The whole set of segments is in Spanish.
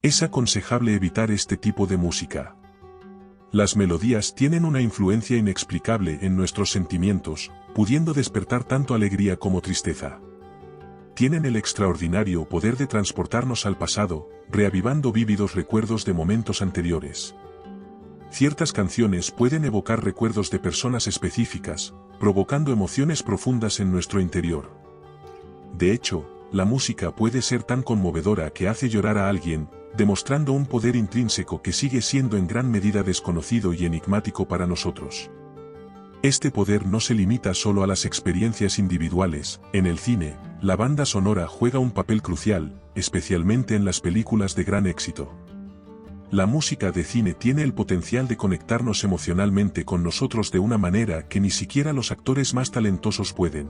Es aconsejable evitar este tipo de música. Las melodías tienen una influencia inexplicable en nuestros sentimientos, pudiendo despertar tanto alegría como tristeza. Tienen el extraordinario poder de transportarnos al pasado, reavivando vívidos recuerdos de momentos anteriores. Ciertas canciones pueden evocar recuerdos de personas específicas, provocando emociones profundas en nuestro interior. De hecho, la música puede ser tan conmovedora que hace llorar a alguien, demostrando un poder intrínseco que sigue siendo en gran medida desconocido y enigmático para nosotros. Este poder no se limita solo a las experiencias individuales. En el cine, la banda sonora juega un papel crucial, especialmente en las películas de gran éxito. La música de cine tiene el potencial de conectarnos emocionalmente con nosotros de una manera que ni siquiera los actores más talentosos pueden.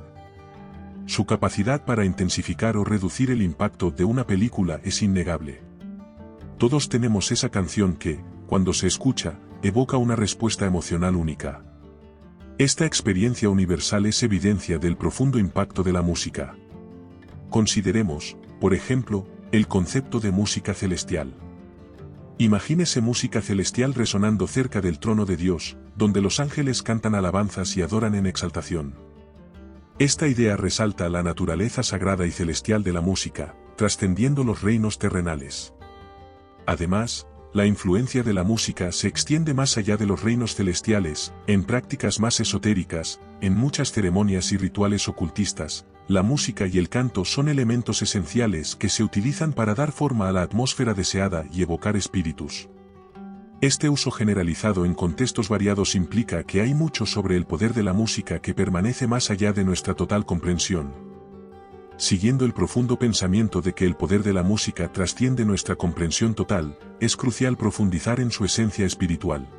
Su capacidad para intensificar o reducir el impacto de una película es innegable. Todos tenemos esa canción que, cuando se escucha, evoca una respuesta emocional única. Esta experiencia universal es evidencia del profundo impacto de la música. Consideremos, por ejemplo, el concepto de música celestial. Imagínese música celestial resonando cerca del trono de Dios, donde los ángeles cantan alabanzas y adoran en exaltación. Esta idea resalta la naturaleza sagrada y celestial de la música, trascendiendo los reinos terrenales. Además, la influencia de la música se extiende más allá de los reinos celestiales, en prácticas más esotéricas, en muchas ceremonias y rituales ocultistas. La música y el canto son elementos esenciales que se utilizan para dar forma a la atmósfera deseada y evocar espíritus. Este uso generalizado en contextos variados implica que hay mucho sobre el poder de la música que permanece más allá de nuestra total comprensión. Siguiendo el profundo pensamiento de que el poder de la música trasciende nuestra comprensión total, es crucial profundizar en su esencia espiritual.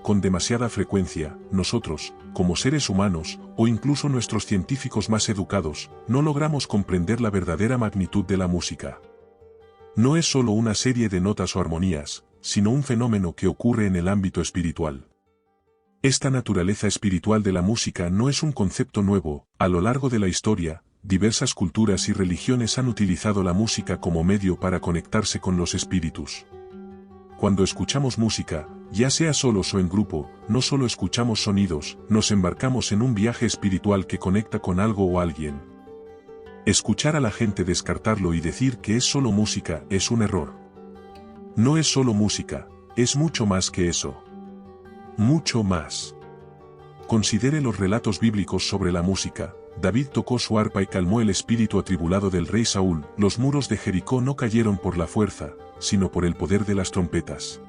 Con demasiada frecuencia, nosotros, como seres humanos, o incluso nuestros científicos más educados, no logramos comprender la verdadera magnitud de la música. No es solo una serie de notas o armonías, sino un fenómeno que ocurre en el ámbito espiritual. Esta naturaleza espiritual de la música no es un concepto nuevo. A lo largo de la historia, diversas culturas y religiones han utilizado la música como medio para conectarse con los espíritus. Cuando escuchamos música, ya sea solos o en grupo, no solo escuchamos sonidos, nos embarcamos en un viaje espiritual que conecta con algo o alguien. Escuchar a la gente descartarlo y decir que es solo música es un error. No es solo música, es mucho más que eso. Mucho más. Considere los relatos bíblicos sobre la música. David tocó su arpa y calmó el espíritu atribulado del rey Saúl. Los muros de Jericó no cayeron por la fuerza, sino por el poder de las trompetas.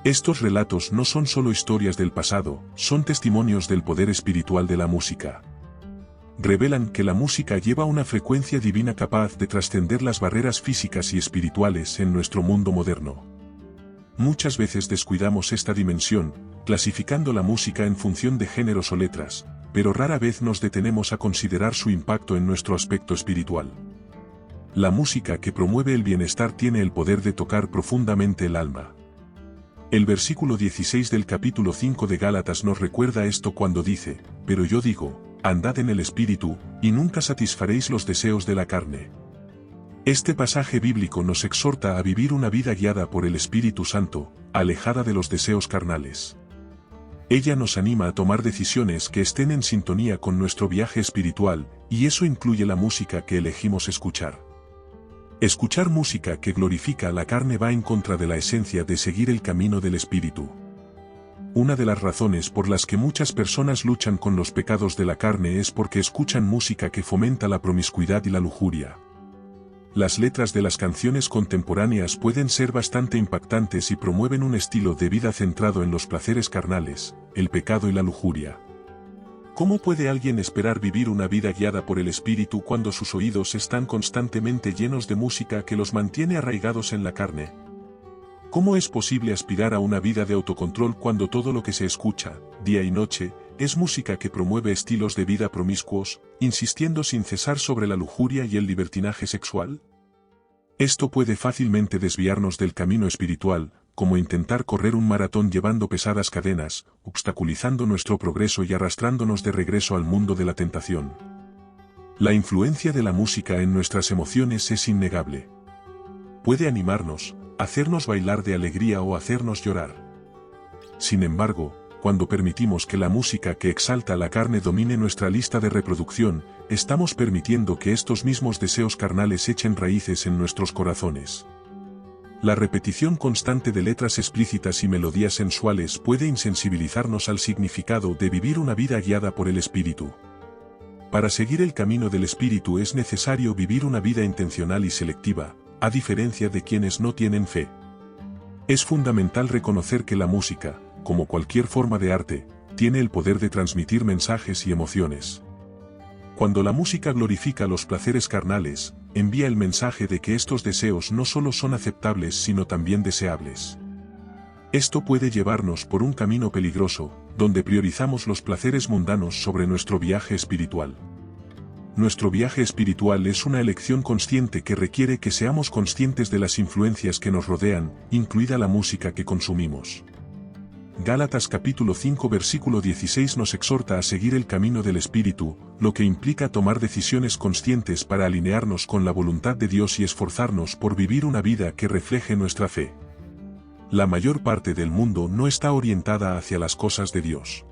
Estos relatos no son solo historias del pasado, son testimonios del poder espiritual de la música. Revelan que la música lleva una frecuencia divina capaz de trascender las barreras físicas y espirituales en nuestro mundo moderno. Muchas veces descuidamos esta dimensión, clasificando la música en función de géneros o letras, pero rara vez nos detenemos a considerar su impacto en nuestro aspecto espiritual. La música que promueve el bienestar tiene el poder de tocar profundamente el alma. El versículo 16 del capítulo 5 de Gálatas nos recuerda esto cuando dice: pero yo digo, andad en el espíritu, y nunca satisfaréis los deseos de la carne. Este pasaje bíblico nos exhorta a vivir una vida guiada por el Espíritu Santo, alejada de los deseos carnales. Ella nos anima a tomar decisiones que estén en sintonía con nuestro viaje espiritual, y eso incluye la música que elegimos escuchar. Escuchar música que glorifica a la carne va en contra de la esencia de seguir el camino del Espíritu. Una de las razones por las que muchas personas luchan con los pecados de la carne es porque escuchan música que fomenta la promiscuidad y la lujuria. Las letras de las canciones contemporáneas pueden ser bastante impactantes y promueven un estilo de vida centrado en los placeres carnales, el pecado y la lujuria. ¿Cómo puede alguien esperar vivir una vida guiada por el Espíritu cuando sus oídos están constantemente llenos de música que los mantiene arraigados en la carne? ¿Cómo es posible aspirar a una vida de autocontrol cuando todo lo que se escucha, día y noche, es música que promueve estilos de vida promiscuos, insistiendo sin cesar sobre la lujuria y el libertinaje sexual? Esto puede fácilmente desviarnos del camino espiritual, como intentar correr un maratón llevando pesadas cadenas, obstaculizando nuestro progreso y arrastrándonos de regreso al mundo de la tentación. La influencia de la música en nuestras emociones es innegable. puede animarnos, hacernos bailar de alegría o hacernos llorar. Sin embargo, cuando permitimos que la música que exalta la carne domine nuestra lista de reproducción, estamos permitiendo que estos mismos deseos carnales echen raíces en nuestros corazones. La repetición constante de letras explícitas y melodías sensuales puede insensibilizarnos al significado de vivir una vida guiada por el Espíritu. Para seguir el camino del Espíritu es necesario vivir una vida intencional y selectiva, a diferencia de quienes no tienen fe. Es fundamental reconocer que la música, como cualquier forma de arte, tiene el poder de transmitir mensajes y emociones. Cuando la música glorifica los placeres carnales, envía el mensaje de que estos deseos no solo son aceptables sino también deseables. Esto puede llevarnos por un camino peligroso, donde priorizamos los placeres mundanos sobre nuestro viaje espiritual. Nuestro viaje espiritual es una elección consciente que requiere que seamos conscientes de las influencias que nos rodean, incluida la música que consumimos. Gálatas capítulo 5 versículo 16 nos exhorta a seguir el camino del Espíritu, lo que implica tomar decisiones conscientes para alinearnos con la voluntad de Dios y esforzarnos por vivir una vida que refleje nuestra fe. La mayor parte del mundo no está orientada hacia las cosas de Dios.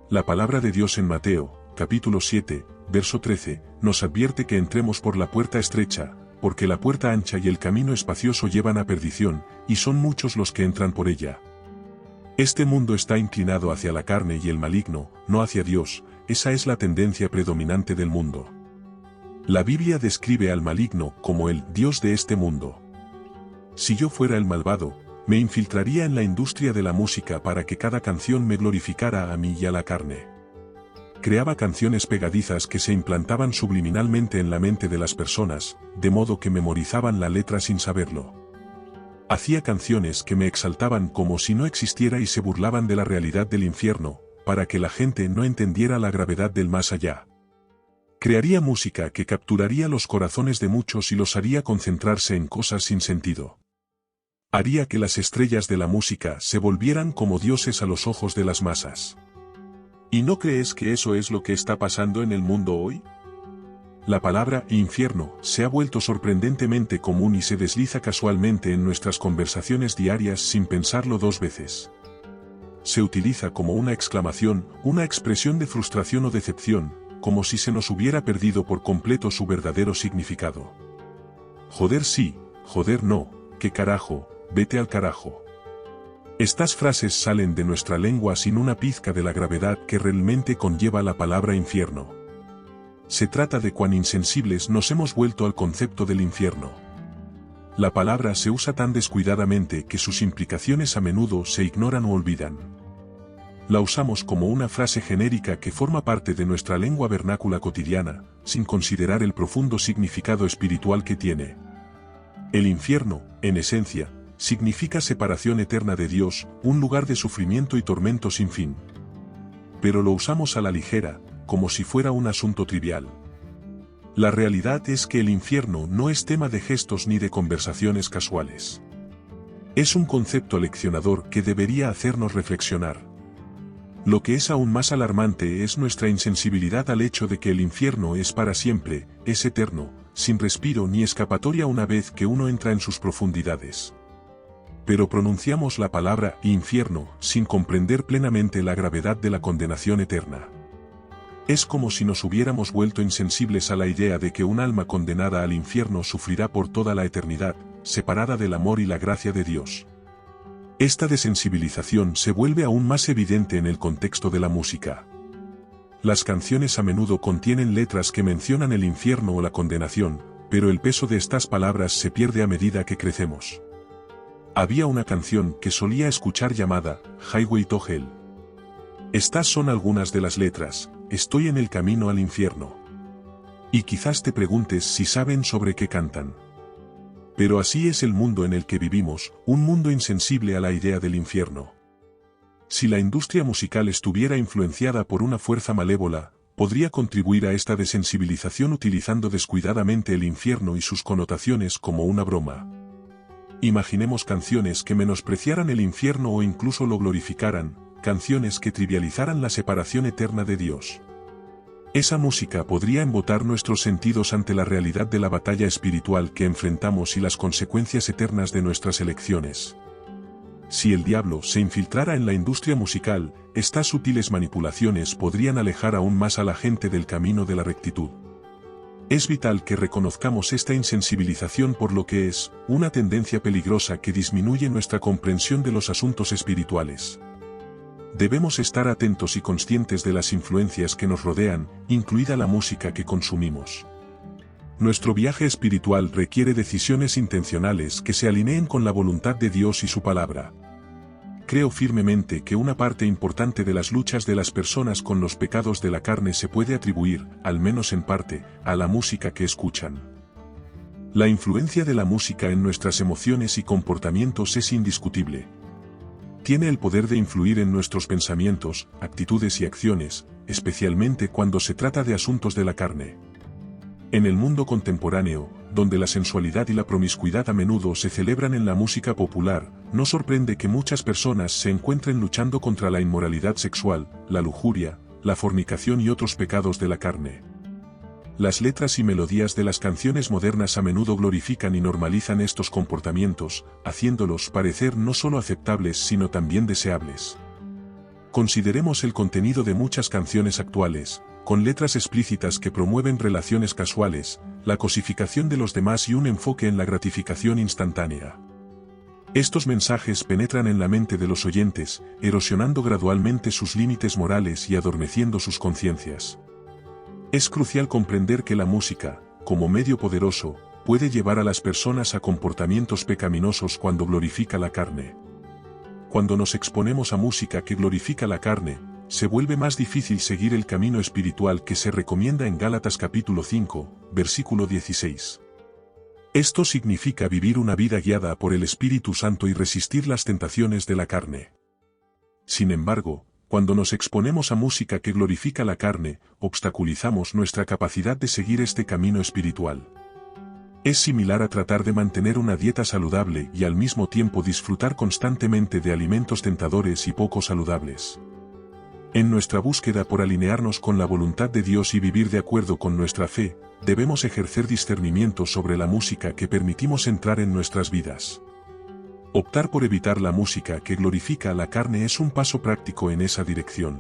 La palabra de Dios en Mateo, capítulo 7, verso 13, nos advierte que entremos por la puerta estrecha, porque la puerta ancha y el camino espacioso llevan a perdición, y son muchos los que entran por ella. Este mundo está inclinado hacia la carne y el maligno, no hacia Dios, esa es la tendencia predominante del mundo. La Biblia describe al maligno como el Dios de este mundo. Si yo fuera el malvado, me infiltraría en la industria de la música para que cada canción me glorificara a mí y a la carne. Creaba canciones pegadizas que se implantaban subliminalmente en la mente de las personas, de modo que memorizaban la letra sin saberlo. Hacía canciones que me exaltaban como si no existiera y se burlaban de la realidad del infierno, para que la gente no entendiera la gravedad del más allá. Crearía música que capturaría los corazones de muchos y los haría concentrarse en cosas sin sentido. Haría que las estrellas de la música se volvieran como dioses a los ojos de las masas. ¿Y no crees que eso es lo que está pasando en el mundo hoy? La palabra infierno se ha vuelto sorprendentemente común y se desliza casualmente en nuestras conversaciones diarias sin pensarlo dos veces. Se utiliza como una exclamación, una expresión de frustración o decepción, como si se nos hubiera perdido por completo su verdadero significado. Joder sí, joder no, qué carajo, vete al carajo. Estas frases salen de nuestra lengua sin una pizca de la gravedad que realmente conlleva la palabra infierno. Se trata de cuán insensibles nos hemos vuelto al concepto del infierno. La palabra se usa tan descuidadamente que sus implicaciones a menudo se ignoran o olvidan. La usamos como una frase genérica que forma parte de nuestra lengua vernácula cotidiana, sin considerar el profundo significado espiritual que tiene. El infierno, en esencia, significa separación eterna de Dios, un lugar de sufrimiento y tormento sin fin. Pero lo usamos a la ligera, como si fuera un asunto trivial. La realidad es que el infierno no es tema de gestos ni de conversaciones casuales. Es un concepto leccionador que debería hacernos reflexionar. Lo que es aún más alarmante es nuestra insensibilidad al hecho de que el infierno es para siempre, es eterno, sin respiro ni escapatoria una vez que uno entra en sus profundidades. Pero pronunciamos la palabra infierno sin comprender plenamente la gravedad de la condenación eterna. Es como si nos hubiéramos vuelto insensibles a la idea de que un alma condenada al infierno sufrirá por toda la eternidad, separada del amor y la gracia de Dios. Esta desensibilización se vuelve aún más evidente en el contexto de la música. Las canciones a menudo contienen letras que mencionan el infierno o la condenación, pero el peso de estas palabras se pierde a medida que crecemos. Había una canción que solía escuchar llamada Highway to Hell. Estas son algunas de las letras: estoy en el camino al infierno. Y quizás te preguntes si saben sobre qué cantan. Pero así es el mundo en el que vivimos, un mundo insensible a la idea del infierno. Si la industria musical estuviera influenciada por una fuerza malévola, podría contribuir a esta desensibilización utilizando descuidadamente el infierno y sus connotaciones como una broma. Imaginemos canciones que menospreciaran el infierno o incluso lo glorificaran, canciones que trivializaran la separación eterna de Dios. Esa música podría embotar nuestros sentidos ante la realidad de la batalla espiritual que enfrentamos y las consecuencias eternas de nuestras elecciones. Si el diablo se infiltrara en la industria musical, estas sutiles manipulaciones podrían alejar aún más a la gente del camino de la rectitud. Es vital que reconozcamos esta insensibilización por lo que es una tendencia peligrosa que disminuye nuestra comprensión de los asuntos espirituales. Debemos estar atentos y conscientes de las influencias que nos rodean, incluida la música que consumimos. Nuestro viaje espiritual requiere decisiones intencionales que se alineen con la voluntad de Dios y su palabra. Creo firmemente que una parte importante de las luchas de las personas con los pecados de la carne se puede atribuir, al menos en parte, a la música que escuchan. La influencia de la música en nuestras emociones y comportamientos es indiscutible. Tiene el poder de influir en nuestros pensamientos, actitudes y acciones, especialmente cuando se trata de asuntos de la carne. En el mundo contemporáneo, donde la sensualidad y la promiscuidad a menudo se celebran en la música popular, no sorprende que muchas personas se encuentren luchando contra la inmoralidad sexual, la lujuria, la fornicación y otros pecados de la carne. Las letras y melodías de las canciones modernas a menudo glorifican y normalizan estos comportamientos, haciéndolos parecer no solo aceptables sino también deseables. Consideremos el contenido de muchas canciones actuales, con letras explícitas que promueven relaciones casuales, la cosificación de los demás y un enfoque en la gratificación instantánea. Estos mensajes penetran en la mente de los oyentes, erosionando gradualmente sus límites morales y adormeciendo sus conciencias. Es crucial comprender que la música, como medio poderoso, puede llevar a las personas a comportamientos pecaminosos cuando glorifica la carne. Cuando nos exponemos a música que glorifica la carne, se vuelve más difícil seguir el camino espiritual que se recomienda en Gálatas capítulo 5, versículo 16. Esto significa vivir una vida guiada por el Espíritu Santo y resistir las tentaciones de la carne. Sin embargo, cuando nos exponemos a música que glorifica la carne, obstaculizamos nuestra capacidad de seguir este camino espiritual. Es similar a tratar de mantener una dieta saludable y al mismo tiempo disfrutar constantemente de alimentos tentadores y poco saludables. En nuestra búsqueda por alinearnos con la voluntad de Dios y vivir de acuerdo con nuestra fe, debemos ejercer discernimiento sobre la música que permitimos entrar en nuestras vidas. Optar por evitar la música que glorifica la carne es un paso práctico en esa dirección.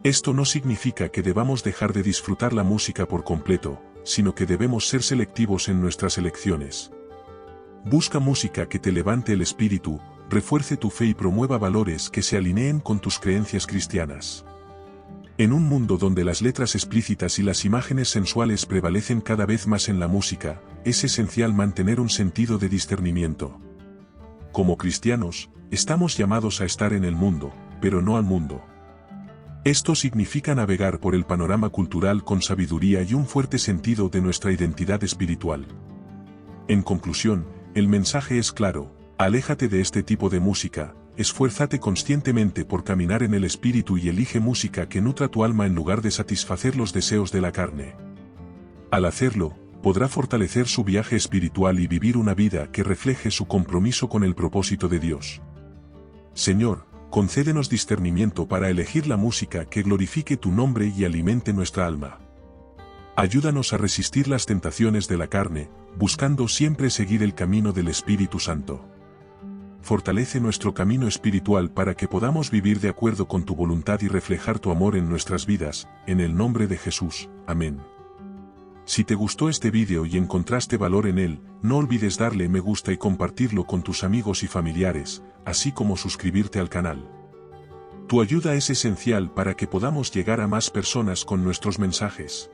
Esto no significa que debamos dejar de disfrutar la música por completo, sino que debemos ser selectivos en nuestras elecciones. Busca música que te levante el espíritu, refuerce tu fe y promueva valores que se alineen con tus creencias cristianas. En un mundo donde las letras explícitas y las imágenes sensuales prevalecen cada vez más en la música, es esencial mantener un sentido de discernimiento. Como cristianos, estamos llamados a estar en el mundo, pero no al mundo. Esto significa navegar por el panorama cultural con sabiduría y un fuerte sentido de nuestra identidad espiritual. En conclusión, el mensaje es claro: aléjate de este tipo de música, esfuérzate conscientemente por caminar en el espíritu y elige música que nutra tu alma en lugar de satisfacer los deseos de la carne. Al hacerlo, podrá fortalecer su viaje espiritual y vivir una vida que refleje su compromiso con el propósito de Dios. Señor, concédenos discernimiento para elegir la música que glorifique tu nombre y alimente nuestra alma. Ayúdanos a resistir las tentaciones de la carne, buscando siempre seguir el camino del Espíritu Santo. Fortalece nuestro camino espiritual para que podamos vivir de acuerdo con tu voluntad y reflejar tu amor en nuestras vidas, en el nombre de Jesús. Amén. Si te gustó este vídeo y encontraste valor en él, no olvides darle me gusta y compartirlo con tus amigos y familiares, así como suscribirte al canal. Tu ayuda es esencial para que podamos llegar a más personas con nuestros mensajes.